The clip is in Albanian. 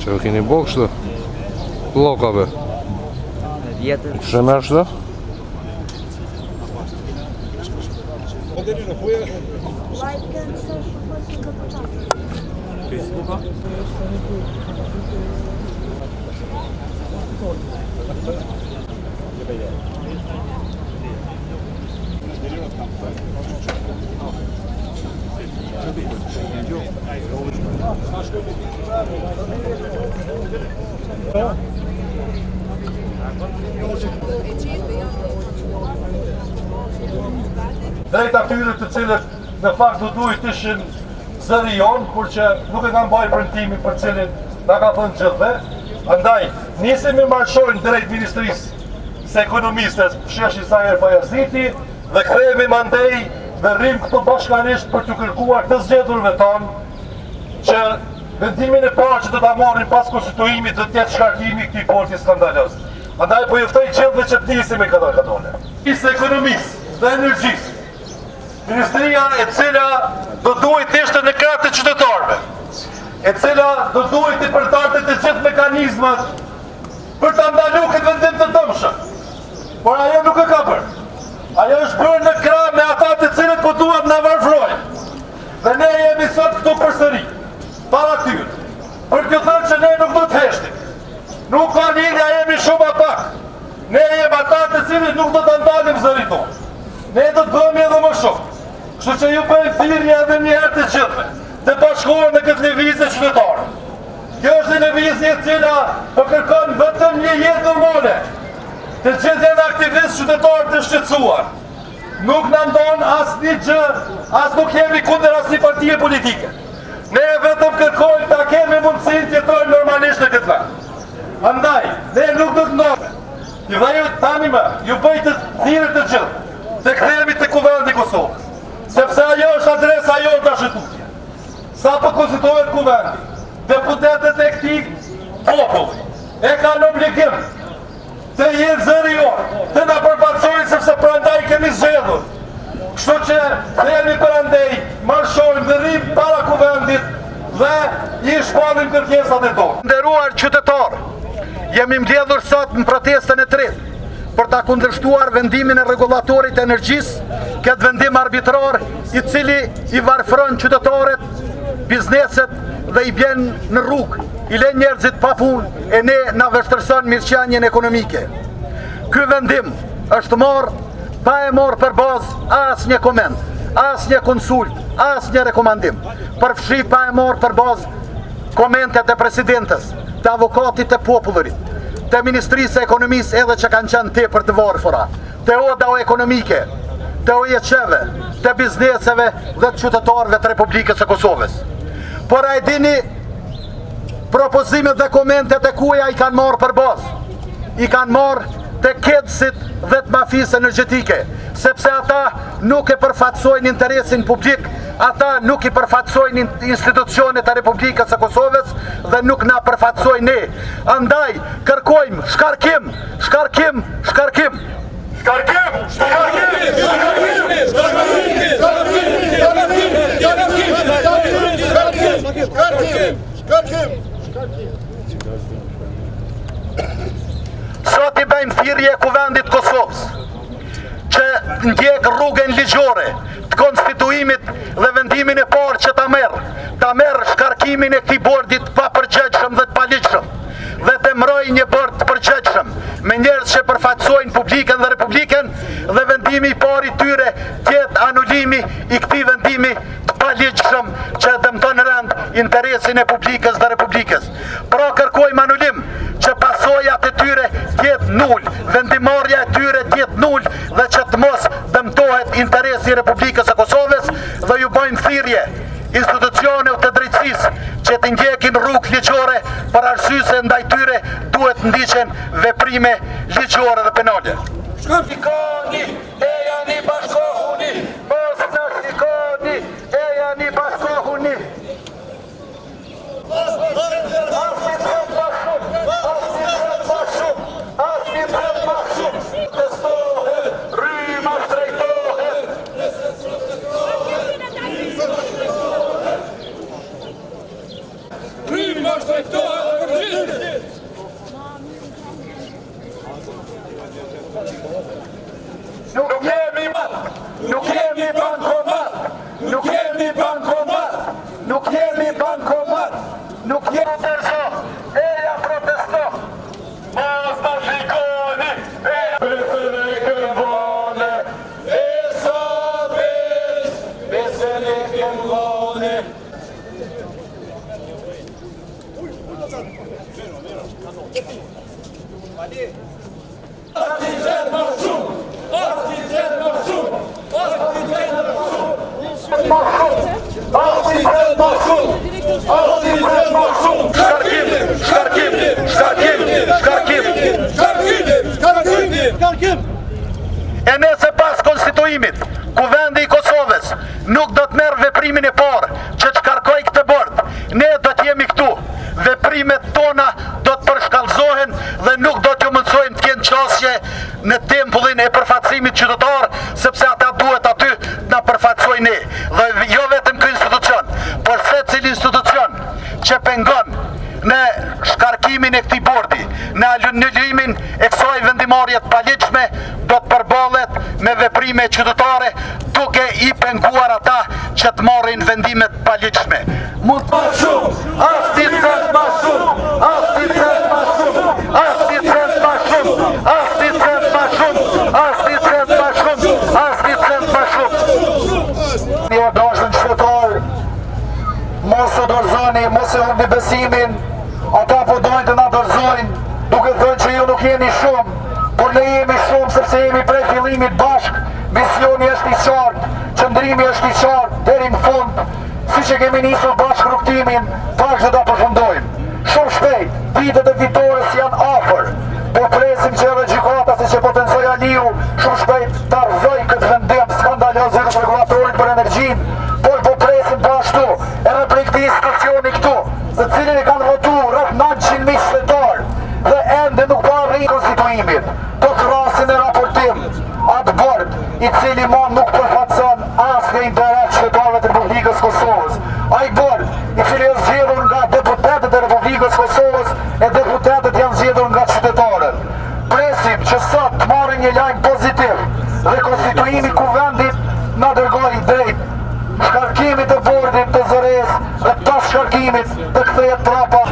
Që e keni bo kështë lokave? Që me është? Drejt atyre të cilët në fakt do duhet ishin zëri jonë, kur që nuk e kanë bajë premtimin për cilin nga ka thënë gjithve. Andaj, nisemi marshojnë drejt Ministrisë së Ekonomisë Sheshi Sajer Bajaziti dhe kthehemi mandej dhe rrim këtu bashkarisht për të kërkuar të zgjedhurve tonë që vendimin e parë që do ta marrin pas konstituimit do të jetë shkarkimi i këtij porti skandaloz. Andaj po juftoj gjithëve që të nisemi këto kanone. Ministrisë së Ekonomisë dhe Energjisë, Ministria e cila do duhet të ishte në krah të qytetarëve, e cila do duhet të përtartë të gjithë mekanizmat për të ndaluar këtë vendim të dëmshëm. Por ajo nuk e ka bërë. Ajo është bërë në krah me ata të cilët po duhet na varfrojnë. Dhe ne jemi sot këtu përsëri, para tyre, për t'ju thënë që ne nuk do të heshtim. Nuk ka lidhja, jemi shumë a pak. Ne jemi ata të cilët nuk do të ndalim zërin tonë. Ne do të bëhemi edhe më shumë. Kështu që ju bëjmë thirrje edhe një herë të gjithëve të bashkohen në këtë lëvizje qytetare. Kjo është një lëvizje e cila po kërkon vetëm një jetë normale. Të gjithë janë aktivistë qytetarë të shqetësuar. Nuk na ndon asnjë gjë, as nuk jemi kundër asnjë partie politike. Ne vetëm kërkojmë ta kemi mundësinë të jetojmë normalisht në këtë vend. Andaj, ne nuk do të ndodhe. Ju vaju tani më, ju bëj të thirrje të gjithë të kthehemi te Kuvendi i Kosovës. Sepse ajo është adresa jonë të shëtutje. Sa po konstituohet Kuvendi, deputetet e këtij populli e kanë obligim të jenë zëri jonë, të na përfaqësojnë sepse prandaj kemi zgjedhur. Kështu që themi prandaj, marshojmë dhe rrim para Kuvendit dhe i shpanim kërkesat e tona. Nderuar qytetarë, jemi mbledhur sot në protestën e tretë për ta kundërshtuar vendimin e rregullatorit të energjisë, këtë vendim arbitrar i cili i varfron qytetarët, bizneset dhe i bjen në rrugë, i lën njerëzit pa punë e ne na vështirëson mirëqenien ekonomike. Ky vendim është pa e marrë për bazë asnjë koment, asnjë konsult, asnjë rekomandim. Përfshi pa e marrë për bazë komentet e presidentes, të avokatit të popullit, të Ministrisë e Ekonomisë edhe që kanë qenë tepër të varfëra, të oda ekonomike, të OEQ-ve, të bizneseve dhe të qytetarëve të Republikës së Kosovës. Por a e dini propozimet dhe komentet e kuja i kanë marrë për bazë? I kanë marrë të kedësit dhe të mafisë energjetike, sepse ata nuk e përfaqësojnë interesin publik, ata nuk i përfaqësojnë institucionet e Republikës së Kosovës dhe nuk na përfaqësojnë ne. Andaj kërkojmë shkarkim, shkarkim, shkarkim. Shkarkim, shkarkim, shkarkim. Sot i bëjmë thirrje Kuvendit Kosovës që ndjek rrugën ligjore të konstituimit dhe vendimin e parë që ta merr shkarkimin e këtij bordi të papërgjegjshëm dhe të paligjshëm dhe të mbrojë një bord të përgjegjshëm me njerëz që përfaqësojnë publikën dhe republikën dhe vendimi i parë i tyre të jetë anulimi i këtij vendimi të paligjshëm që dëmton rënd interesin e publikës dhe republikës. Pra kërkojmë anulim që pasojat e tyre tjetë nul, vendimarrja e tyre tjetë nul dhe që të mos dëmtohet interesi i Republikës së Kosovës dhe ju bëjmë thirrje institucioneve të drejtësisë që të ndjekin rrugë ligjore për arsye se ndaj tyre duhet ndiqen veprime ligjore dhe penale. Shikoni, e janë i bashkohuni, mos në shikoni, e janë i bashkohuni. Nuk jemi bankomat, nuk jemi bankomat, nuk jemi bankomat, nuk jemi tërso, eja protesto. Mos të shikoni, eja besën e këmbone, e sa besën e këmbone. E nëse pas konstituimit, ku vendi i Kosovës nuk do të merë veprimin e parë që të shkarkoj këtë bord, ne do të jemi këtu, veprimet tona do të përshkallëzohen dhe nuk do t'ju mundsojmë të kenë qasje në tempullin e përfaqësimit qytetar, sepse ata duhet aty të na përfaqësojnë ne, dhe jo vetëm ky institucion, por secili institucion që pengon në shkarkimin e këtij bordi, në anulimin e kësaj vendimarrje të paligjshme, do të përballet me veprime qytetare duke i penguar ata që të marrin vendimet të paligjshme. Mund të shumë, as ti cent më shumë, as ti cent më shumë, as ti cent më shumë, as ti cent më shumë, as ti cent më shumë, as ti cent më shumë. Një dashën qytetar, mos e dorëzoni, mos e humbi besimin. Ata po dojnë të na dorëzojnë, duke thënë që ju nuk jeni shumë, por ne jemi shumë sepse jemi prej fillimit bashk. Misioni është i qartë, qëndrimi është i qartë deri në fund, siç e kemi nisur bashk rrugtimin, bashkë do ta përfundojmë. Shumë shpejt, vitet e fitores janë afër. Po presim që edhe gjykata, siç e potencoi Aliu, shumë shpejt ta rrëzoj këtë vendim skandaloz i regulatorit për energjinë, por po presim po ashtu edhe prej këtij institucioni këtu, të cilin e kanë votuar rreth 900.000 qytetar dhe ende nuk po arrin konstituimit. Do të rasin e raportim atë bord i cili nuk përfaqëson as në interes qytetarëve të Republikës Kosovës. Ai bord i cili është zgjedhur nga deputetët e Republikës Kosovës e deputetët janë zgjedhur nga qytetarët. Presim që sot të marrin një lajm pozitiv dhe konstituimi i kuvendit na dërgoi drejt shkarkimit të bordit të zëres dhe pas shkarkimit të kthehet prapa